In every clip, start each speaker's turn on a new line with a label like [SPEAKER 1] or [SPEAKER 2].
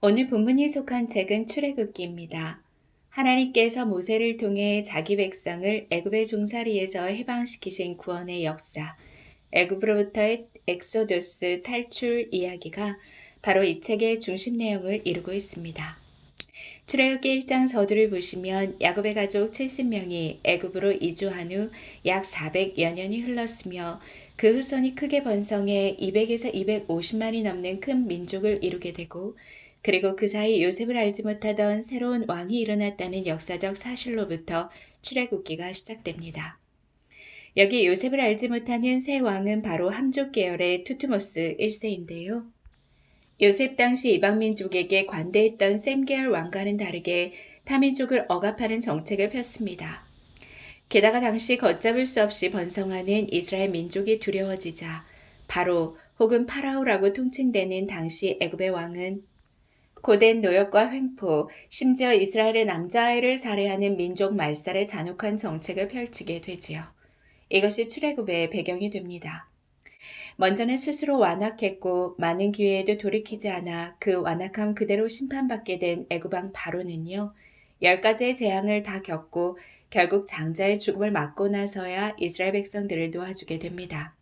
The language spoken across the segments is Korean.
[SPEAKER 1] 오늘 본문이 속한 책은 출애굽기입니다. 하나님께서 모세를 통해 자기 백성을 애굽의 종살이에서 해방시키신 구원의 역사, 애굽으로부터의 엑소도스 탈출 이야기가 바로 이 책의 중심 내용을 이루고 있습니다. 출애굽기 1장 서두를 보시면 야곱의 가족 70명이 애굽으로 이주한 후 약 400여 년이 흘렀으며 그 후손이 크게 번성해 200에서 250만이 넘는 큰 민족을 이루게 되고, 그리고 그 사이 요셉을 알지 못하던 새로운 왕이 일어났다는 역사적 사실로부터 출애굽기가 시작됩니다. 여기 요셉을 알지 못하는 새 왕은 바로 함족 계열의 투트모스 1세인데요. 요셉 당시 이방민족에게 관대했던 셈 계열 왕과는 다르게 타민족을 억압하는 정책을 폈습니다. 게다가 당시 걷잡을 수 없이 번성하는 이스라엘 민족이 두려워지자 바로 혹은 파라오라고 통칭되는 당시 애굽의 왕은 고된 노역과 횡포, 심지어 이스라엘의 남자아이를 살해하는 민족 말살의 잔혹한 정책을 펼치게 되지요. 이것이 출애굽의 배경이 됩니다. 먼저는 스스로 완악했고 많은 기회에도 돌이키지 않아 그 완악함 그대로 심판받게 된 애굽왕 바로는요, 10가지의 재앙을 다 겪고 결국 장자의 죽음을 맞고 나서야 이스라엘 백성들을 도와주게 됩니다.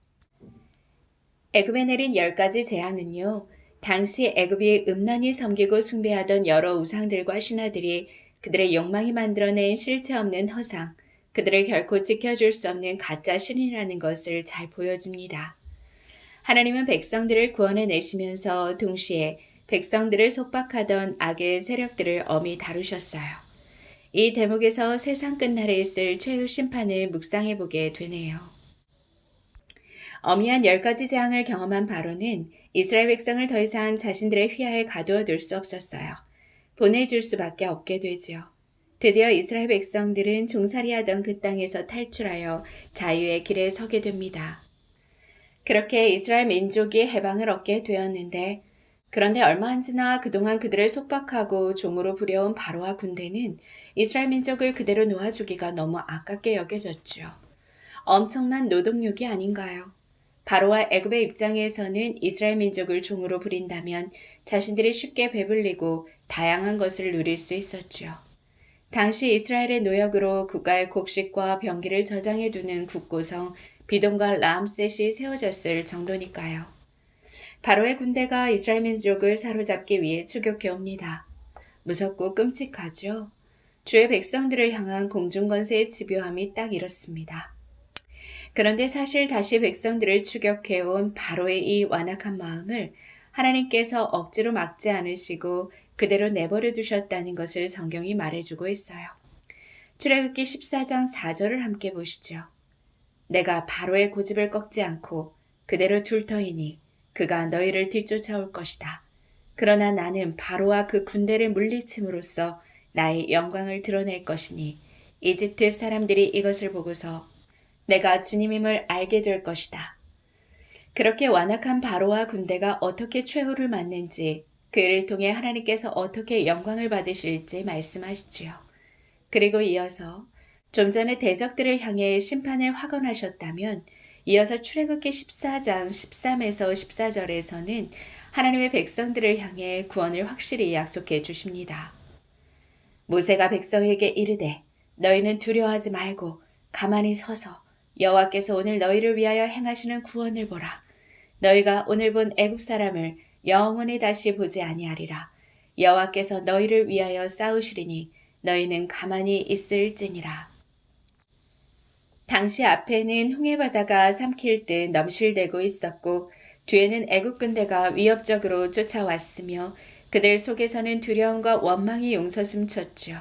[SPEAKER 1] 애굽에 내린 10가지 재앙은요, 당시 애굽이 음란히 섬기고 숭배하던 여러 우상들과 신하들이 그들의 욕망이 만들어낸 실체 없는 허상, 그들을 결코 지켜줄 수 없는 가짜 신이라는 것을 잘 보여줍니다. 하나님은 백성들을 구원해 내시면서 동시에 백성들을 속박하던 악의 세력들을 엄히 다루셨어요. 이 대목에서 세상 끝날에 있을 최후 심판을 묵상해 보게 되네요. 엄미한 10가지 재앙을 경험한 바로는 이스라엘 백성을 더 이상 자신들의 휘하에 가두어 둘 수 없었어요. 보내줄 수밖에 없게 되죠. 드디어 이스라엘 백성들은 종살이하던 그 땅에서 탈출하여 자유의 길에 서게 됩니다. 그렇게 이스라엘 민족이 해방을 얻게 되었는데, 그런데 얼마 안 지나 그동안 그들을 속박하고 종으로 부려온 바로와 군대는 이스라엘 민족을 그대로 놓아주기가 너무 아깝게 여겨졌죠. 엄청난 노동력이 아닌가요? 바로와 애굽의 입장에서는 이스라엘 민족을 종으로 부린다면 자신들이 쉽게 배불리고 다양한 것을 누릴 수 있었죠. 당시 이스라엘의 노역으로 국가의 곡식과 병기를 저장해두는 국고성 비돔과 라암셋이 세워졌을 정도니까요. 바로의 군대가 이스라엘 민족을 사로잡기 위해 추격해 옵니다. 무섭고 끔찍하죠. 주의 백성들을 향한 공중건세의 집요함이 딱 이렇습니다. 그런데 사실 다시 백성들을 추격해온 바로의 이 완악한 마음을 하나님께서 억지로 막지 않으시고 그대로 내버려 두셨다는 것을 성경이 말해주고 있어요. 출애굽기 14장 4절을 함께 보시죠. 내가 바로의 고집을 꺾지 않고 그대로 둘 터이니 그가 너희를 뒤쫓아올 것이다. 그러나 나는 바로와 그 군대를 물리침으로써 나의 영광을 드러낼 것이니 이집트 사람들이 이것을 보고서 내가 주님임을 알게 될 것이다. 그렇게 완악한 바로와 군대가 어떻게 최후를 맞는지, 그 일을 통해 하나님께서 어떻게 영광을 받으실지 말씀하시지요. 그리고 이어서 좀 전에 대적들을 향해 심판을 확언하셨다면, 이어서 출애굽기 14장 13에서 14절에서는 하나님의 백성들을 향해 구원을 확실히 약속해 주십니다. 모세가 백성에게 이르되 너희는 두려워하지 말고 가만히 서서 여호와께서 오늘 너희를 위하여 행하시는 구원을 보라. 너희가 오늘 본 애굽 사람을 영원히 다시 보지 아니하리라. 여호와께서 너희를 위하여 싸우시리니 너희는 가만히 있을지니라. 당시 앞에는 홍해바다가 삼킬 듯 넘실대고 있었고 뒤에는 애굽 군대가 위협적으로 쫓아왔으며 그들 속에서는 두려움과 원망이 용서숨쳤죠.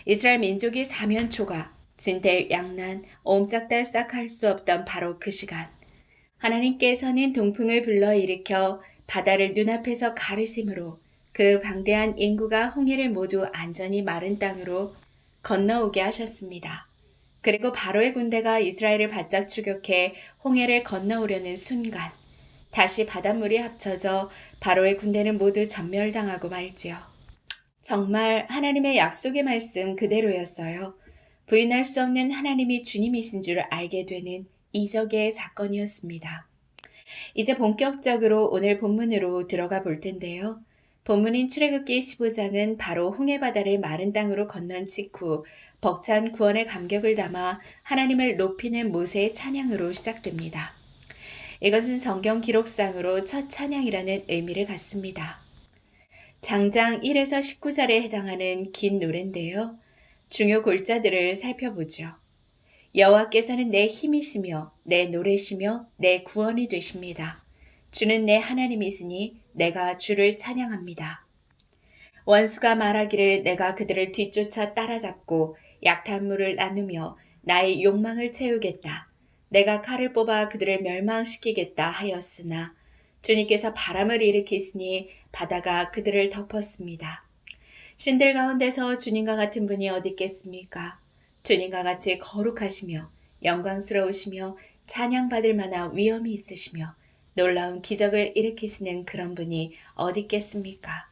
[SPEAKER 1] 이스라엘 민족이 사면초가, 진퇴양난, 옴짝달싹 할 수 없던 바로 그 시간, 하나님께서는 동풍을 불러일으켜 바다를 눈앞에서 가르심으로 그 방대한 인구가 홍해를 모두 안전히 마른 땅으로 건너오게 하셨습니다. 그리고 바로의 군대가 이스라엘을 바짝 추격해 홍해를 건너오려는 순간 다시 바닷물이 합쳐져 바로의 군대는 모두 전멸당하고 말지요. 정말 하나님의 약속의 말씀 그대로였어요. 부인할 수 없는 하나님이 주님이신 줄 알게 되는 이적의 사건이었습니다. 이제 본격적으로 오늘 본문으로 들어가 볼 텐데요. 본문인 출애굽기 15장은 바로 홍해바다를 마른 땅으로 건넌 직후 벅찬 구원의 감격을 담아 하나님을 높이는 모세의 찬양으로 시작됩니다. 이것은 성경 기록상으로 첫 찬양이라는 의미를 갖습니다. 장장 1에서 19절에 해당하는 긴 노래인데요. 중요 골자들을 살펴보죠. 여호와께서는 내 힘이시며 내 노래시며 내 구원이 되십니다. 주는 내 하나님이시니 내가 주를 찬양합니다. 원수가 말하기를 내가 그들을 뒤쫓아 따라잡고 약탈물을 나누며 나의 욕망을 채우겠다. 내가 칼을 뽑아 그들을 멸망시키겠다 하였으나 주님께서 바람을 일으키시니 바다가 그들을 덮었습니다. 신들 가운데서 주님과 같은 분이 어디 있겠습니까? 주님과 같이 거룩하시며 영광스러우시며 찬양받을 만한 위엄이 있으시며 놀라운 기적을 일으키시는 그런 분이 어디 있겠습니까?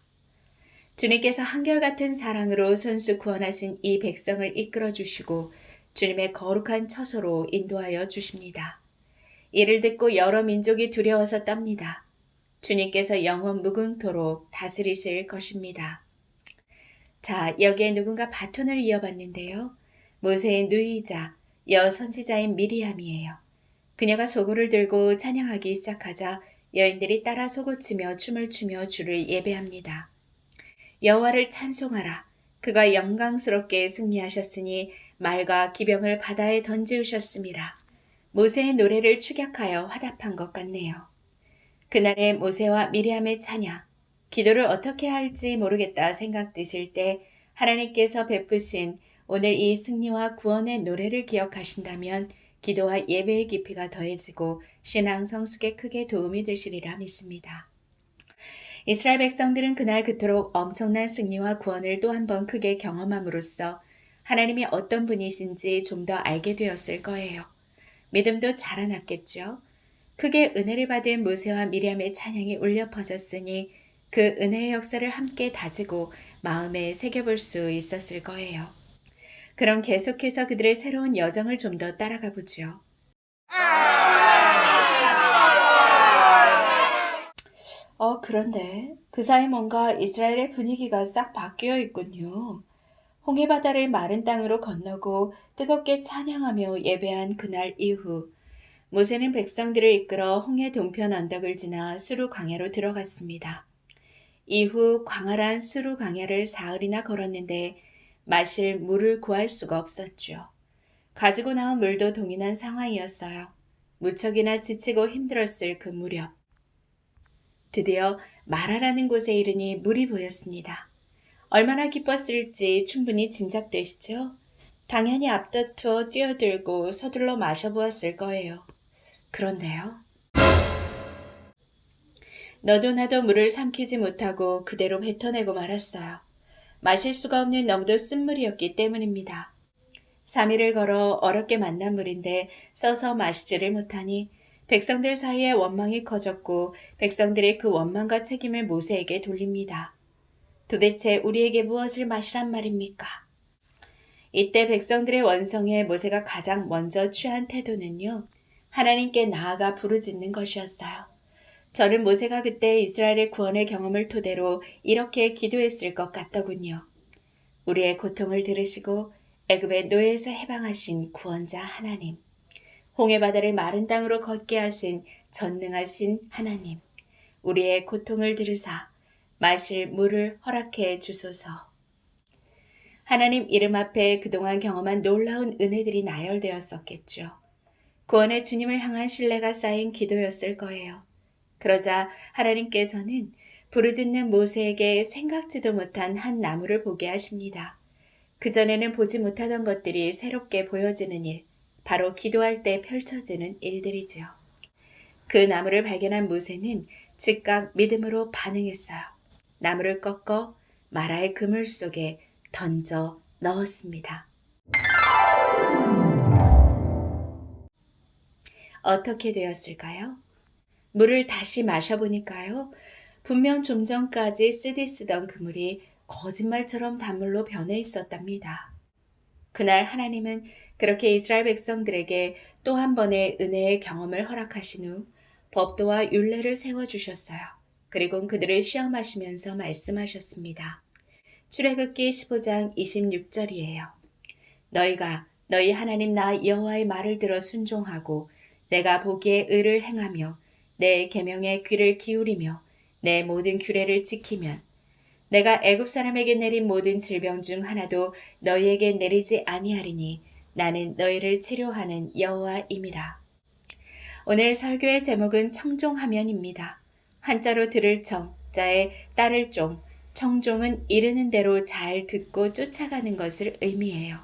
[SPEAKER 1] 주님께서 한결같은 사랑으로 손수 구원하신 이 백성을 이끌어 주시고 주님의 거룩한 처소로 인도하여 주십니다. 이를 듣고 여러 민족이 두려워서 떱니다. 주님께서 영원 무궁토록 다스리실 것입니다. 자, 여기에 누군가 바톤을 이어받는데요. 모세의 누이자 여선지자인 미리암이에요. 그녀가 소고를 들고 찬양하기 시작하자 여인들이 따라 소고치며 춤을 추며 주를 예배합니다. 여호와를 찬송하라. 그가 영광스럽게 승리하셨으니 말과 기병을 바다에 던지우셨음이라. 모세의 노래를 축약하여 화답한 것 같네요. 그날의 모세와 미리암의 찬양, 기도를 어떻게 할지 모르겠다 생각되실 때 하나님께서 베푸신 오늘 이 승리와 구원의 노래를 기억하신다면 기도와 예배의 깊이가 더해지고 신앙 성숙에 크게 도움이 되시리라 믿습니다. 이스라엘 백성들은 그날 그토록 엄청난 승리와 구원을 또 한 번 크게 경험함으로써 하나님이 어떤 분이신지 좀 더 알게 되었을 거예요. 믿음도 자라났겠죠. 크게 은혜를 받은 모세와 미리암의 찬양이 울려 퍼졌으니 그 은혜의 역사를 함께 다지고 마음에 새겨볼 수 있었을 거예요. 그럼 계속해서 그들의 새로운 여정을 좀 더 따라가 보죠. 그런데 그 사이 뭔가 이스라엘의 분위기가 싹 바뀌어 있군요. 홍해바다를 마른 땅으로 건너고 뜨겁게 찬양하며 예배한 그날 이후 모세는 백성들을 이끌어 홍해 동편 언덕을 지나 수루 광야로 들어갔습니다. 이후 광활한 수루 광야를 사흘이나 걸었는데 마실 물을 구할 수가 없었죠. 가지고 나온 물도 동일한 상황이었어요. 무척이나 지치고 힘들었을 그 무렵 드디어 마라라는 곳에 이르니 물이 보였습니다. 얼마나 기뻤을지 충분히 짐작되시죠? 당연히 앞다투어 뛰어들고 서둘러 마셔보았을 거예요. 그런데요. 너도 나도 물을 삼키지 못하고 그대로 뱉어내고 말았어요. 마실 수가 없는 너무도 쓴물이었기 때문입니다. 3일을 걸어 어렵게 만난 물인데 써서 마시지를 못하니 백성들 사이에 원망이 커졌고 백성들이 그 원망과 책임을 모세에게 돌립니다. 도대체 우리에게 무엇을 마시란 말입니까? 이때 백성들의 원성에 모세가 가장 먼저 취한 태도는요. 하나님께 나아가 부르짖는 것이었어요. 저는 모세가 그때 이스라엘의 구원의 경험을 토대로 이렇게 기도했을 것 같더군요. 우리의 고통을 들으시고 애굽의 노예에서 해방하신 구원자 하나님. 홍해바다를 마른 땅으로 걷게 하신 전능하신 하나님. 우리의 고통을 들으사 마실 물을 허락해 주소서. 하나님 이름 앞에 그동안 경험한 놀라운 은혜들이 나열되었었겠죠. 구원의 주님을 향한 신뢰가 쌓인 기도였을 거예요. 그러자 하나님께서는 부르짖는 모세에게 생각지도 못한 한 나무를 보게 하십니다. 그전에는 보지 못하던 것들이 새롭게 보여지는 일, 바로 기도할 때 펼쳐지는 일들이죠. 그 나무를 발견한 모세는 즉각 믿음으로 반응했어요. 나무를 꺾어 마라의 그물 속에 던져 넣었습니다. 어떻게 되었을까요? 물을 다시 마셔보니까요. 분명 좀 전까지 쓰디쓰던 그 물이 거짓말처럼 단물로 변해 있었답니다. 그날 하나님은 그렇게 이스라엘 백성들에게 또 한 번의 은혜의 경험을 허락하신 후 법도와 율례를 세워주셨어요. 그리고 그들을 시험하시면서 말씀하셨습니다. 출애굽기 15장 26절이에요. 너희가 너희 하나님 나 여호와의 말을 들어 순종하고 내가 보기에 의를 행하며 내 계명에 귀를 기울이며 내 모든 규례를 지키면 내가 애굽 사람에게 내린 모든 질병 중 하나도 너희에게 내리지 아니하리니 나는 너희를 치료하는 여호와임이라. 오늘 설교의 제목은 청종하면입니다. 한자로 들을 청, 자에 따를 종, 청종은 이르는 대로 잘 듣고 쫓아가는 것을 의미해요.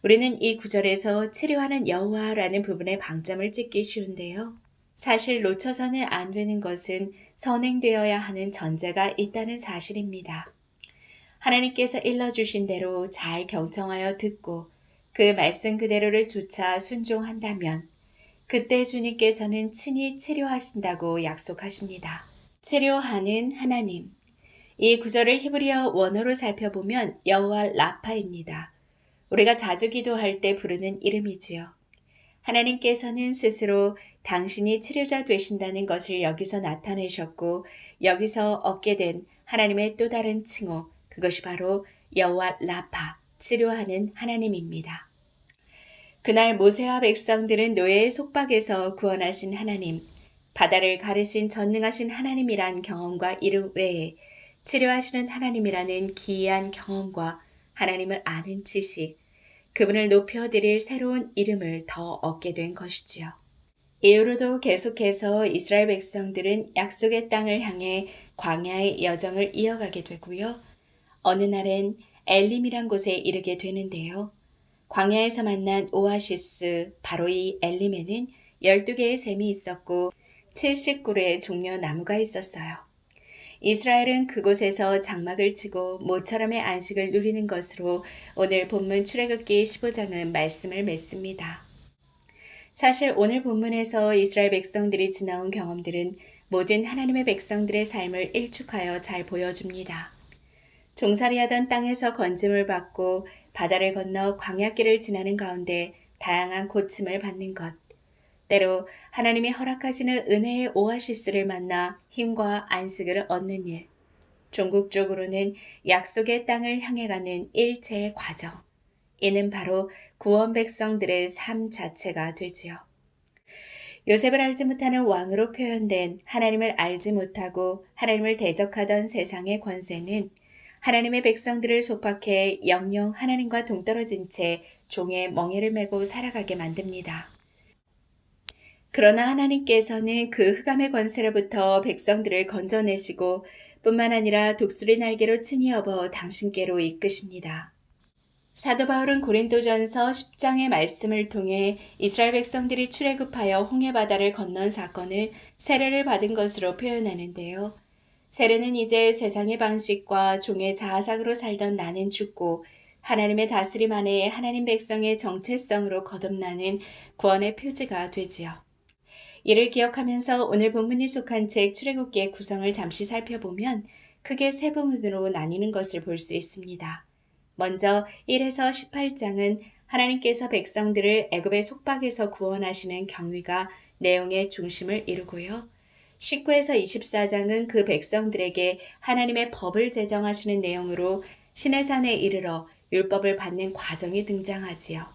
[SPEAKER 1] 우리는 이 구절에서 치료하는 여호와라는 부분에 방점을 찍기 쉬운데요. 사실 놓쳐서는 안 되는 것은 선행되어야 하는 전제가 있다는 사실입니다. 하나님께서 일러주신 대로 잘 경청하여 듣고 그 말씀 그대로를 좇아 순종한다면 그때 주님께서는 친히 치료하신다고 약속하십니다. 치료하는 하나님. 이 구절을 히브리어 원어로 살펴보면 여호와 라파입니다. 우리가 자주 기도할 때 부르는 이름이지요. 하나님께서는 스스로 당신이 치료자 되신다는 것을 여기서 나타내셨고 여기서 얻게 된 하나님의 또 다른 칭호, 그것이 바로 여호와 라파, 치료하는 하나님입니다. 그날 모세와 백성들은 노예의 속박에서 구원하신 하나님, 바다를 가르신 전능하신 하나님이란 경험과 이름 외에 치료하시는 하나님이라는 기이한 경험과 하나님을 아는 지식, 그분을 높여드릴 새로운 이름을 더 얻게 된 것이지요. 이후로도 계속해서 이스라엘 백성들은 약속의 땅을 향해 광야의 여정을 이어가게 되고요. 어느 날엔 엘림이란 곳에 이르게 되는데요. 광야에서 만난 오아시스, 바로 이 엘림에는 12개의 샘이 있었고 70그루의 종려 나무가 있었어요. 이스라엘은 그곳에서 장막을 치고 모처럼의 안식을 누리는 것으로 오늘 본문 출애굽기 15장은 말씀을 맺습니다. 사실 오늘 본문에서 이스라엘 백성들이 지나온 경험들은 모든 하나님의 백성들의 삶을 일축하여 잘 보여줍니다. 종살이하던 땅에서 건짐을 받고 바다를 건너 광야길을 지나는 가운데 다양한 고침을 받는 것, 때로 하나님이 허락하시는 은혜의 오아시스를 만나 힘과 안식을 얻는 일, 종국적으로는 약속의 땅을 향해 가는 일체의 과정, 이는 바로 구원 백성들의 삶 자체가 되지요. 요셉을 알지 못하는 왕으로 표현된 하나님을 알지 못하고 하나님을 대적하던 세상의 권세는 하나님의 백성들을 속박해 영영 하나님과 동떨어진 채 종의 멍에를 메고 살아가게 만듭니다. 그러나 하나님께서는 그 흑암의 권세로부터 백성들을 건져내시고 뿐만 아니라 독수리 날개로 친히 업어 당신께로 이끄십니다. 사도 바울은 고린도전서 10장의 말씀을 통해 이스라엘 백성들이 출애굽하여 홍해바다를 건넌 사건을 세례를 받은 것으로 표현하는데요. 세례는 이제 세상의 방식과 종의 자아상으로 살던 나는 죽고 하나님의 다스림 안에 하나님 백성의 정체성으로 거듭나는 구원의 표지가 되지요. 이를 기억하면서 오늘 본문이 속한 책 출애굽기의 구성을 잠시 살펴보면 크게 세 부분으로 나뉘는 것을 볼 수 있습니다. 먼저 1에서 18장은 하나님께서 백성들을 애굽의 속박에서 구원하시는 경위가 내용의 중심을 이루고요. 19에서 24장은 그 백성들에게 하나님의 법을 제정하시는 내용으로 시내산에 이르러 율법을 받는 과정이 등장하지요.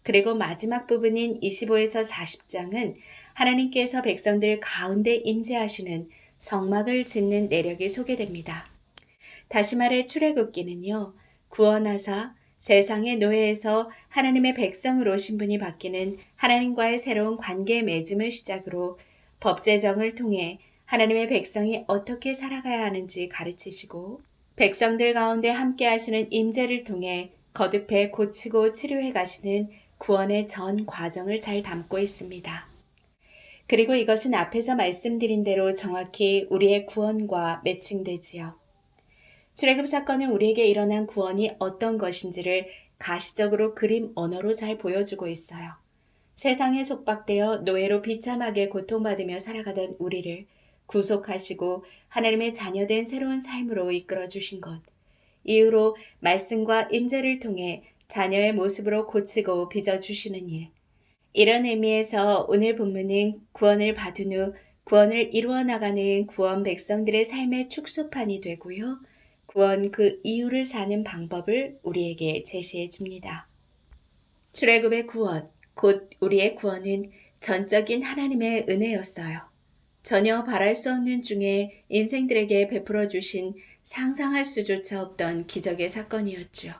[SPEAKER 1] 그리고 마지막 부분인 25에서 40장은 하나님께서 백성들 가운데 임재하시는 성막을 짓는 내력이 소개됩니다. 다시 말해 출애굽기는요, 구원하사 세상의 노예에서 하나님의 백성으로 신분이 바뀌는 하나님과의 새로운 관계 맺음을 시작으로 법 제정을 통해 하나님의 백성이 어떻게 살아가야 하는지 가르치시고 백성들 가운데 함께 하시는 임재를 통해 거듭해 고치고 치료해 가시는 구원의 전 과정을 잘 담고 있습니다. 그리고 이것은 앞에서 말씀드린 대로 정확히 우리의 구원과 매칭되지요. 출애굽 사건은 우리에게 일어난 구원이 어떤 것인지를 가시적으로 그림 언어로 잘 보여주고 있어요. 세상에 속박되어 노예로 비참하게 고통받으며 살아가던 우리를 구속하시고 하나님의 자녀된 새로운 삶으로 이끌어 주신 것. 이후로 말씀과 임재를 통해 자녀의 모습으로 고치고 빚어주시는 일. 이런 의미에서 오늘 본문은 구원을 받은 후 구원을 이루어 나가는 구원 백성들의 삶의 축소판이 되고요. 구원 그 이유를 사는 방법을 우리에게 제시해 줍니다. 출애굽의 구원, 곧 우리의 구원은 전적인 하나님의 은혜였어요. 전혀 바랄 수 없는 중에 인생들에게 베풀어 주신 상상할 수조차 없던 기적의 사건이었죠.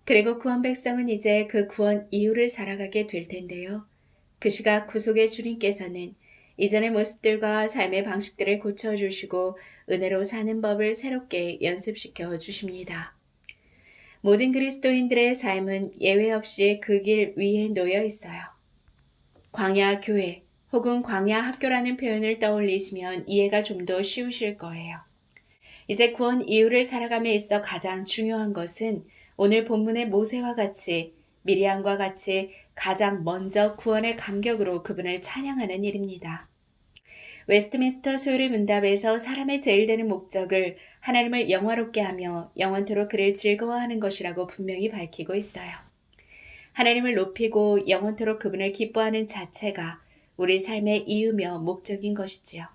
[SPEAKER 1] 그리고 구원 백성은 이제 그 구원 이유를 살아가게 될 텐데요. 그 시각 구속의 주님께서는 이전의 모습들과 삶의 방식들을 고쳐주시고 은혜로 사는 법을 새롭게 연습시켜 주십니다. 모든 그리스도인들의 삶은 예외 없이 그 길 위에 놓여 있어요. 광야 교회 혹은 광야 학교라는 표현을 떠올리시면 이해가 좀 더 쉬우실 거예요. 이제 구원 이유를 살아감에 있어 가장 중요한 것은 오늘 본문의 모세와 같이 미리암과 같이 가장 먼저 구원의 감격으로 그분을 찬양하는 일입니다. 웨스트민스터 소요리 문답에서 사람의 제일 되는 목적을 하나님을 영화롭게 하며 영원토록 그를 즐거워하는 것이라고 분명히 밝히고 있어요. 하나님을 높이고 영원토록 그분을 기뻐하는 자체가 우리 삶의 이유며 목적인 것이지요.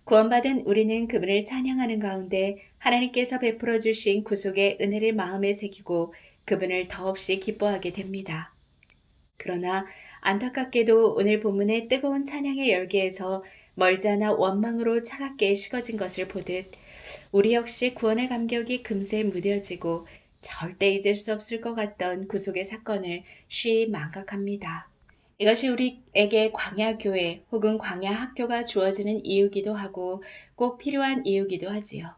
[SPEAKER 1] 구원받은 우리는 그분을 찬양하는 가운데 하나님께서 베풀어 주신 구속의 은혜를 마음에 새기고 그분을 더없이 기뻐하게 됩니다. 그러나 안타깝게도 오늘 본문의 뜨거운 찬양의 열기에서 멀지 않아 원망으로 차갑게 식어진 것을 보듯 우리 역시 구원의 감격이 금세 무뎌지고 절대 잊을 수 없을 것 같던 구속의 사건을 쉬이 망각합니다. 이것이 우리에게 광야교회 혹은 광야학교가 주어지는 이유기도 하고 꼭 필요한 이유기도 하지요.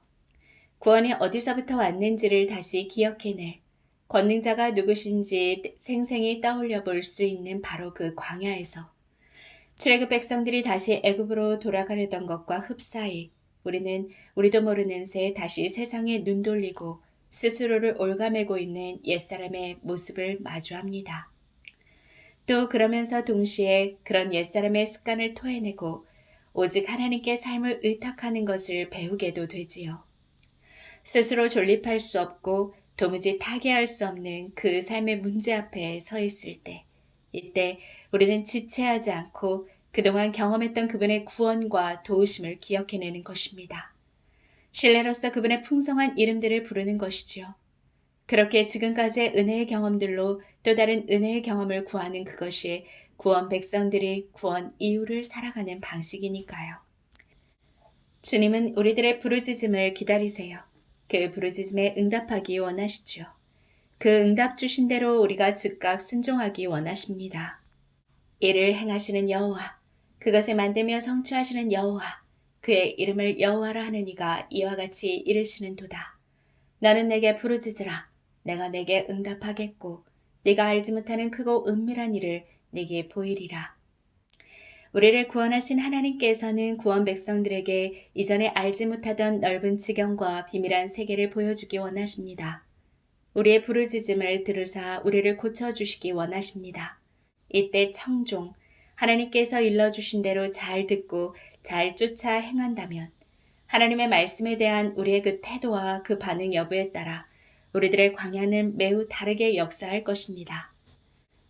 [SPEAKER 1] 구원이 어디서부터 왔는지를 다시 기억해낼 권능자가 누구신지 생생히 떠올려 볼 수 있는 바로 그 광야에서 출애굽 백성들이 다시 애굽으로 돌아가려던 것과 흡사히 우리도 모르는 새 다시 세상에 눈 돌리고 스스로를 올가매고 있는 옛사람의 모습을 마주합니다. 또 그러면서 동시에 그런 옛사람의 습관을 토해내고 오직 하나님께 삶을 의탁하는 것을 배우게도 되지요. 스스로 존립할 수 없고 도무지 타개할 수 없는 그 삶의 문제 앞에 서 있을 때, 이때 우리는 지체하지 않고 그동안 경험했던 그분의 구원과 도우심을 기억해내는 것입니다. 신뢰로서 그분의 풍성한 이름들을 부르는 것이지요. 그렇게 지금까지의 은혜의 경험들로 또 다른 은혜의 경험을 구하는 그것이 구원 백성들이 구원 이유를 살아가는 방식이니까요. 주님은 우리들의 부르짖음을 기다리세요. 그 부르짖음에 응답하기 원하시죠. 그 응답 주신 대로 우리가 즉각 순종하기 원하십니다. 이를 행하시는 여호와, 그것을 만들며 성취하시는 여호와, 그의 이름을 여호와라 하는 이가 이와 같이 이르시는도다. 너는 내게 부르짖으라. 내가 내게 응답하겠고 네가 알지 못하는 크고 은밀한 일을 네게 보이리라. 우리를 구원하신 하나님께서는 구원 백성들에게 이전에 알지 못하던 넓은 지경과 비밀한 세계를 보여주기 원하십니다. 우리의 부르짖음을 들으사 우리를 고쳐주시기 원하십니다. 이때 청종, 하나님께서 일러주신 대로 잘 듣고 잘 쫓아 행한다면 하나님의 말씀에 대한 우리의 그 태도와 그 반응 여부에 따라 우리들의 광야는 매우 다르게 역사할 것입니다.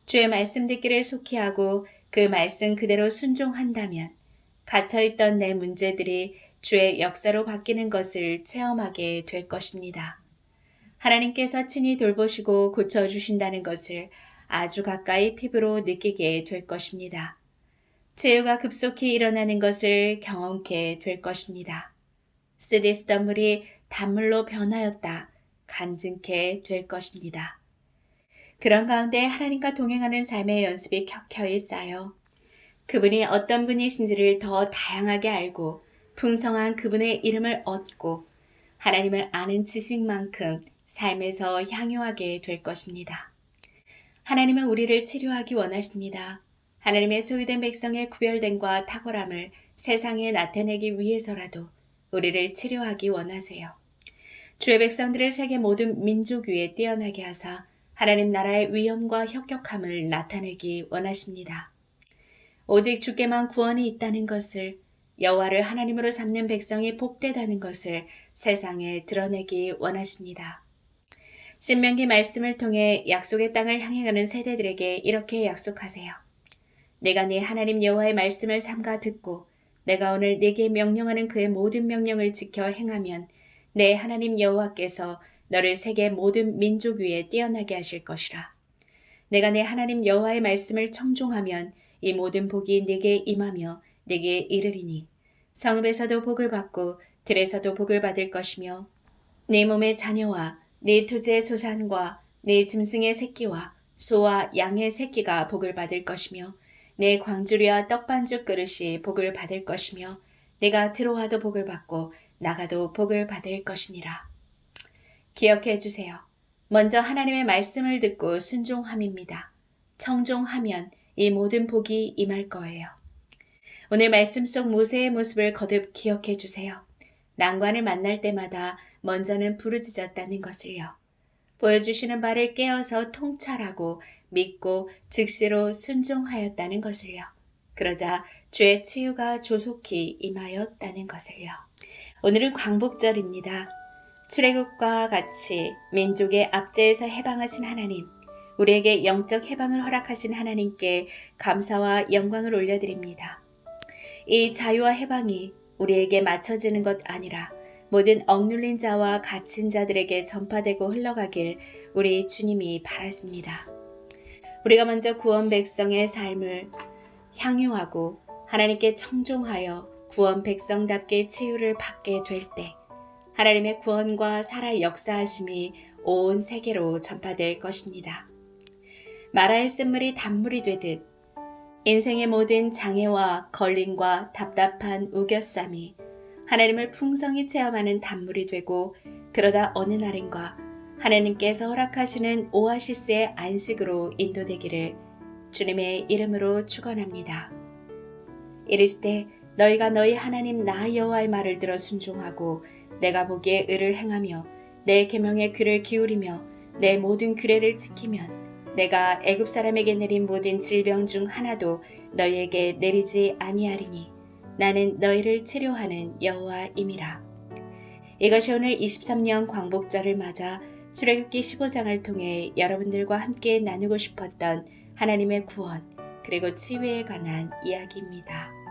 [SPEAKER 1] 주의 말씀 듣기를 속히 하고 그 말씀 그대로 순종한다면 갇혀있던 내 문제들이 주의 역사로 바뀌는 것을 체험하게 될 것입니다. 하나님께서 친히 돌보시고 고쳐주신다는 것을 아주 가까이 피부로 느끼게 될 것입니다. 치유가 급속히 일어나는 것을 경험케 될 것입니다. 쓰디 쓰던 물이 단물로 변하였다. 간증케 될 것입니다. 그런 가운데 하나님과 동행하는 삶의 연습이 켜켜이 쌓여 그분이 어떤 분이신지를 더 다양하게 알고 풍성한 그분의 이름을 얻고 하나님을 아는 지식만큼 삶에서 향유하게 될 것입니다. 하나님은 우리를 치료하기 원하십니다. 하나님의 소유된 백성의 구별됨과 탁월함을 세상에 나타내기 위해서라도 우리를 치료하기 원하세요. 주의 백성들을 세계 모든 민족 위에 뛰어나게 하사 하나님 나라의 위엄과 혁혁함을 나타내기 원하십니다. 오직 주께만 구원이 있다는 것을, 여호와를 하나님으로 삼는 백성이 복되다는 것을 세상에 드러내기 원하십니다. 신명기 말씀을 통해 약속의 땅을 향해 가는 세대들에게 이렇게 약속하세요. 내가 네 하나님 여호와의 말씀을 삼가 듣고 내가 오늘 네게 명령하는 그의 모든 명령을 지켜 행하면 내 하나님 여호와께서 너를 세계 모든 민족 위에 뛰어나게 하실 것이라. 내가 내 하나님 여호와의 말씀을 청종하면 이 모든 복이 네게 임하며 네게 이르리니 성읍에서도 복을 받고 들에서도 복을 받을 것이며 네 몸의 자녀와 네 토지의 소산과 네 짐승의 새끼와 소와 양의 새끼가 복을 받을 것이며 내 광주리와 떡반죽 그릇이 복을 받을 것이며 내가 들어와도 복을 받고 나가도 복을 받을 것이니라. 기억해 주세요. 먼저 하나님의 말씀을 듣고 순종함입니다. 청종하면 이 모든 복이 임할 거예요. 오늘 말씀 속 모세의 모습을 거듭 기억해 주세요. 난관을 만날 때마다 먼저는 부르짖었다는 것을요. 보여주시는 바를 깨어서 통찰하고 믿고 즉시로 순종하였다는 것을요. 그러자 주의 치유가 조속히 임하였다는 것을요. 오늘은 광복절입니다. 출애굽과 같이 민족의 압제에서 해방하신 하나님, 우리에게 영적 해방을 허락하신 하나님께 감사와 영광을 올려드립니다. 이 자유와 해방이 우리에게 맞춰지는 것 아니라 모든 억눌린 자와 갇힌 자들에게 전파되고 흘러가길 우리 주님이 바라십니다. 우리가 먼저 구원 백성의 삶을 향유하고 하나님께 청종하여 구원 백성답게 치유를 받게 될 때 하나님의 구원과 살아 역사하심이 온 세계로 전파될 것입니다. 마라의 쓴물이 단물이 되듯 인생의 모든 장애와 걸림과 답답한 우겨쌈이 하나님을 풍성히 체험하는 단물이 되고 그러다 어느 날인가 하나님께서 허락하시는 오아시스의 안식으로 인도되기를 주님의 이름으로 축원합니다. 이르시되 너희가 너희 하나님 나 여호와의 말을 들어 순종하고 내가 보기에 의를 행하며 내 계명에 귀를 기울이며 내 모든 규례를 지키면 내가 애굽 사람에게 내린 모든 질병 중 하나도 너희에게 내리지 아니하리니 나는 너희를 치료하는 여호와임이라. 이것이 오늘 23년 광복절을 맞아 출애굽기 15장을 통해 여러분들과 함께 나누고 싶었던 하나님의 구원 그리고 치유에 관한 이야기입니다.